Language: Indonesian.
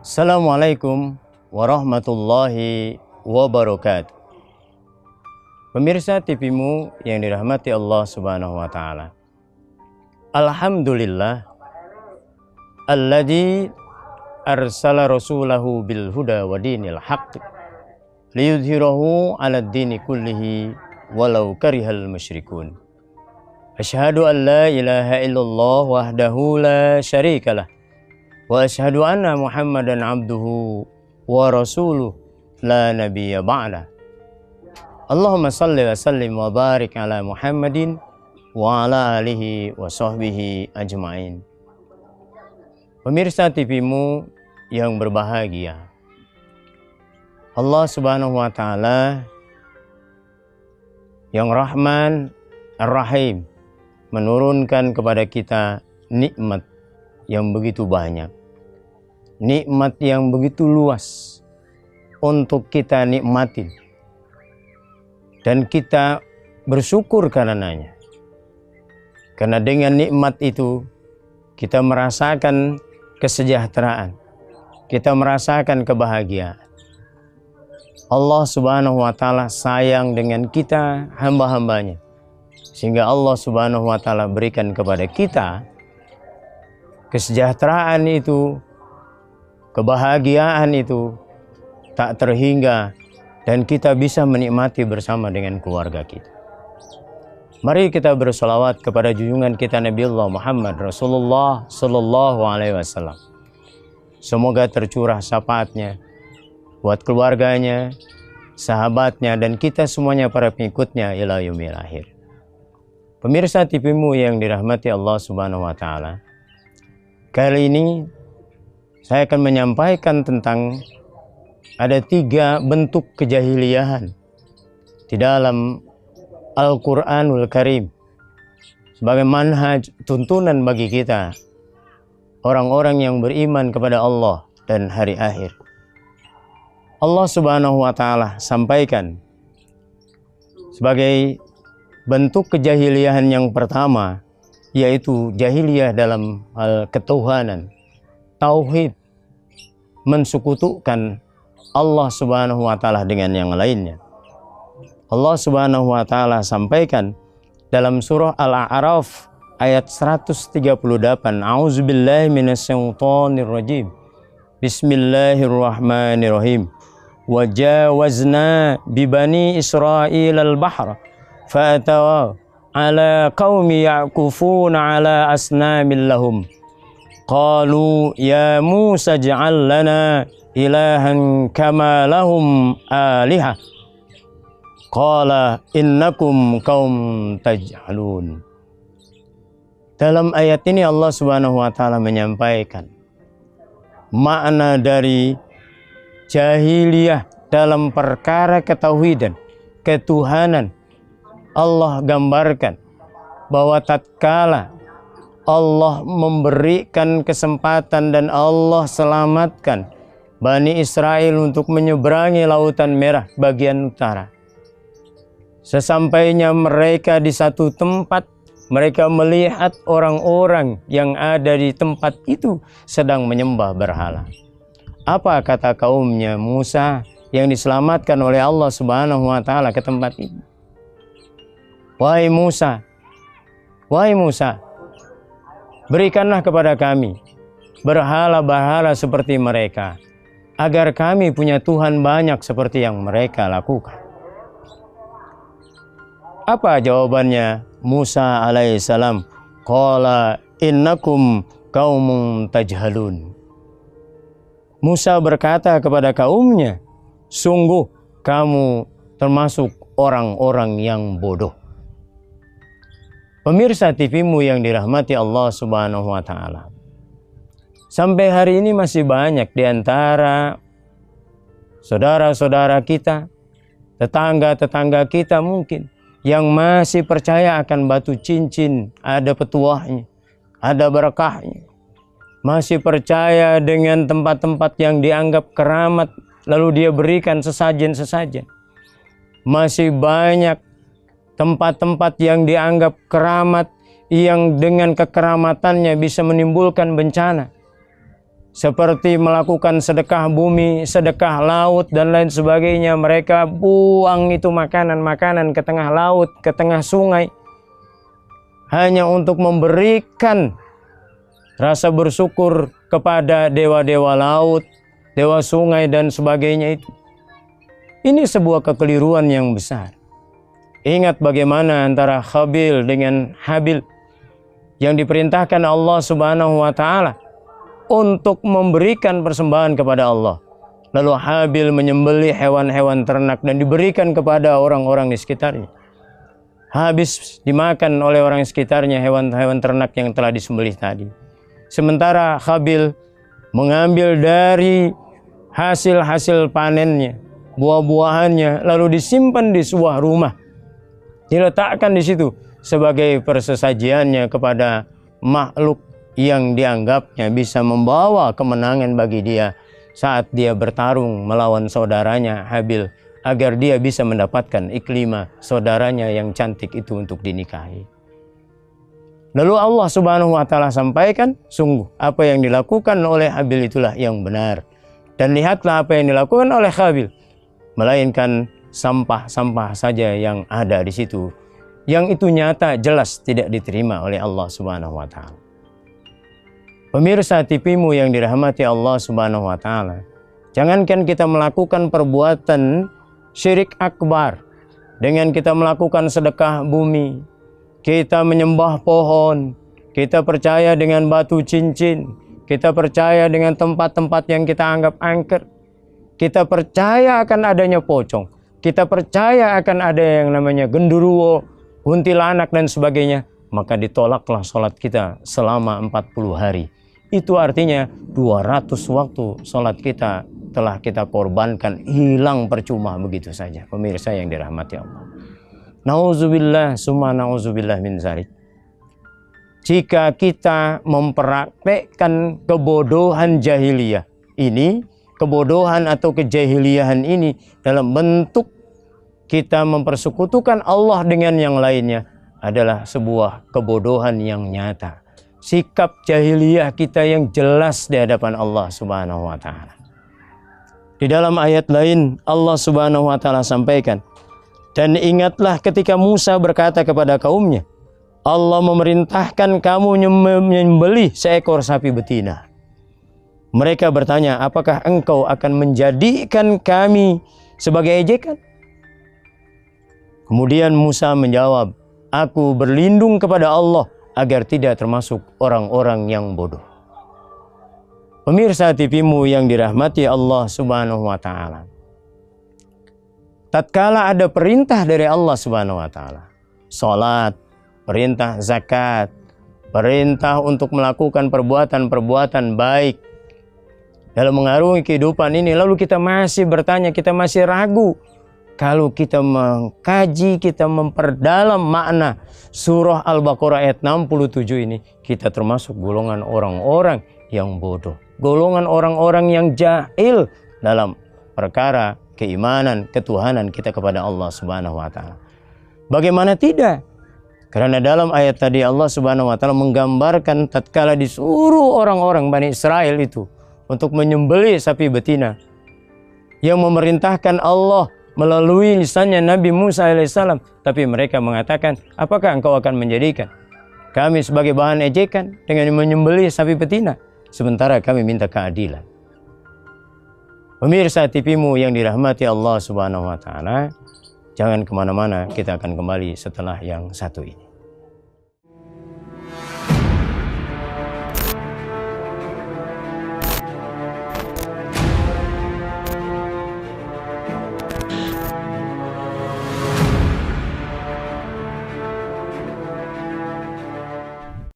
Assalamualaikum warahmatullahi wabarakatuh. Pemirsa TV-mu yang dirahmati Allah Subhanahu wa taala. Alhamdulillah alladzi arsala rasulahu bil huda wa dinil haqq liyudhhirahu 'alad dini kullihi walau karihal musyrikun. Asyhadu an la ilaha illallah wahdahu la syarikalah wa asyhadu anna Muhammadan abduhu wa rasuluh la nabiyya ba'da. Allahumma salli wa sallim wa barik ala Muhammadin wa ala alihi wa sahbihi ajma'in. Pemirsa TV-mu yang berbahagia, Allah Subhanahu wa taala yang Rahman Ar-Rahim menurunkan kepada kita nikmat yang begitu banyak, nikmat yang begitu luas untuk kita nikmatin, dan kita bersyukur karenanya. Karena dengan nikmat itu kita merasakan kesejahteraan, kita merasakan kebahagiaan. Allah Subhanahu wa taala sayang dengan kita, hamba-hambanya, sehingga Allah Subhanahu wa taala berikan kepada kita kesejahteraan itu, kebahagiaan itu tak terhingga, dan kita bisa menikmati bersama dengan keluarga kita. Mari kita bersolawat kepada junjungan kita Nabi Allah Muhammad Rasulullah Sallallahu Alaihi Wasallam. Semoga tercurah syafaatnya buat keluarganya, sahabatnya, dan kita semuanya para pengikutnya ila yaumil akhir. Pemirsa TV-mu yang dirahmati Allah Subhanahu wa taala, kali ini saya akan menyampaikan tentang ada 3 bentuk kejahiliahan di dalam Al-Quranul Karim sebagai manhaj tuntunan bagi kita orang-orang yang beriman kepada Allah dan hari akhir. Allah Subhanahu wa taala sampaikan sebagai bentuk kejahiliahan yang pertama, yaitu jahiliyah dalam hal ketuhanan, tauhid, mensekutukan Allah Subhanahu wa taala dengan yang lainnya. Allah Subhanahu wa taala sampaikan dalam surah Al-A'raf ayat 138, A'udzubillahi minasyaitonir rajim. Bismillahirrahmanirrahim. Wa jawazna bi bani Israil al-bahra fa'ataw ala qaumi ya'kufuna ala asnamin lahum. Qalu ya Musa ij'al lana ilahan kama lahum alihah. Qala innakum qaum tajhalun. Dalam ayat ini Allah Subhanahu wa taala menyampaikan makna dari jahiliyah dalam perkara ketauhidan, ketuhanan. Allah gambarkan bahwa tatkala Allah memberikan kesempatan dan Allah selamatkan Bani Israel untuk menyeberangi Lautan Merah bagian utara. Sesampainya mereka di satu tempat, mereka melihat orang-orang yang ada di tempat itu sedang menyembah berhala. Apa kata kaumnya Musa yang diselamatkan oleh Allah Subhanahu wa taala ke tempat itu? Wahai Musa, berikanlah kepada kami berhala-berhala seperti mereka, agar kami punya Tuhan banyak seperti yang mereka lakukan. Apa jawabannya Musa alaihissalam? Qala innakum qaumun tajhalun. Musa berkata kepada kaumnya, sungguh kamu termasuk orang-orang yang bodoh. Pemirsa TV-mu yang dirahmati Allah Subhanahu wa taala, sampai hari ini masih banyak di antara saudara-saudara kita, tetangga-tetangga kita mungkin, yang masih percaya akan batu cincin, ada petuahnya, ada berkahnya. Masih percaya dengan tempat-tempat yang dianggap keramat, lalu dia berikan sesajen-sesajen. Masih banyak tempat-tempat yang dianggap keramat, yang dengan kekeramatannya bisa menimbulkan bencana. seperti melakukan sedekah bumi, sedekah laut, dan lain sebagainya. Mereka buang itu makanan-makanan ke tengah laut, ke tengah sungai, hanya untuk memberikan rasa bersyukur kepada dewa-dewa laut, dewa sungai, dan sebagainya itu. Ini sebuah kekeliruan yang besar. Ingat bagaimana antara Khabil dengan Habil yang diperintahkan Allah Subhanahu wa Ta'ala untuk memberikan persembahan kepada Allah. Lalu Habil menyembelih hewan-hewan ternak dan diberikan kepada orang-orang di sekitarnya. Habis dimakan oleh orang di sekitarnya hewan-hewan ternak yang telah disembelih tadi. Sementara Habil mengambil dari hasil-hasil panennya, buah-buahannya, lalu disimpan di sebuah rumah. Diletakkan di situ sebagai persesajiannya kepada makhluk yang dianggapnya bisa membawa kemenangan bagi dia saat dia bertarung melawan saudaranya Habil, agar dia bisa mendapatkan Iklimah, saudaranya yang cantik itu, untuk dinikahi. Lalu Allah Subhanahu wa Ta'ala sampaikan, sungguh apa yang dilakukan oleh Habil itulah yang benar, dan lihatlah apa yang dilakukan oleh Habil, melainkan sampah-sampah saja yang ada di situ, yang itu nyata jelas tidak diterima oleh Allah Subhanahu wa Ta'ala. Pemirsa TV-mu yang dirahmati Allah Subhanahu wa Ta'ala, jangankan kita melakukan perbuatan syirik akbar dengan kita melakukan sedekah bumi, kita menyembah pohon, kita percaya dengan batu cincin, kita percaya dengan tempat-tempat yang kita anggap angker, kita percaya akan adanya pocong, kita percaya akan ada yang namanya genderuwo, kuntilanak, dan sebagainya, maka ditolaklah sholat kita selama 40 hari. Itu artinya 200 waktu sholat kita telah kita korbankan, hilang percuma begitu saja. Pemirsa yang dirahmati Allah, nauzubillah summa nauzubillah min zalik. Jika kita mempraktekkan kebodohan jahiliyah ini, kebodohan atau kejahiliahan ini dalam bentuk kita mempersekutukan Allah dengan yang lainnya, adalah sebuah kebodohan yang nyata. Sikap jahiliyah kita yang jelas di hadapan Allah Subhanahu wa Ta'ala. Di dalam ayat lain Allah Subhanahu wa Ta'ala sampaikan, dan ingatlah ketika Musa berkata kepada kaumnya, Allah memerintahkan kamu menyembelih seekor sapi betina. Mereka bertanya, apakah engkau akan menjadikan kami sebagai ejekan? Kemudian Musa menjawab, aku berlindung kepada Allah agar tidak termasuk orang-orang yang bodoh. Pemirsa TV-mu yang dirahmati Allah Subhanahu wa Ta'ala, tatkala ada perintah dari Allah Subhanahu wa Ta'ala, salat, perintah zakat, perintah untuk melakukan perbuatan-perbuatan baik dalam mengarungi kehidupan ini, lalu kita masih bertanya, kita masih ragu. Kalau kita mengkaji, kita memperdalam makna surah Al-Baqarah ayat 67 ini, kita termasuk golongan orang-orang yang bodoh, golongan orang-orang yang jahil dalam perkara keimanan, ketuhanan kita kepada Allah Subhanahu wa Ta'ala. Bagaimana tidak? Karena dalam ayat tadi Allah Subhanahu wa Ta'ala menggambarkan tatkala disuruh orang-orang Bani Israel itu untuk menyembelih sapi betina, yang memerintahkan Allah melalui lisannya Nabi Musa alaihissalam, tapi mereka mengatakan, apakah engkau akan menjadikan kami sebagai bahan ejekan dengan menyembelih sapi betina, sementara kami minta keadilan? Pemirsa TV-mu yang dirahmati Allah Subhanahu wa Ta'ala, jangan kemana-mana, kita akan kembali setelah yang satu ini.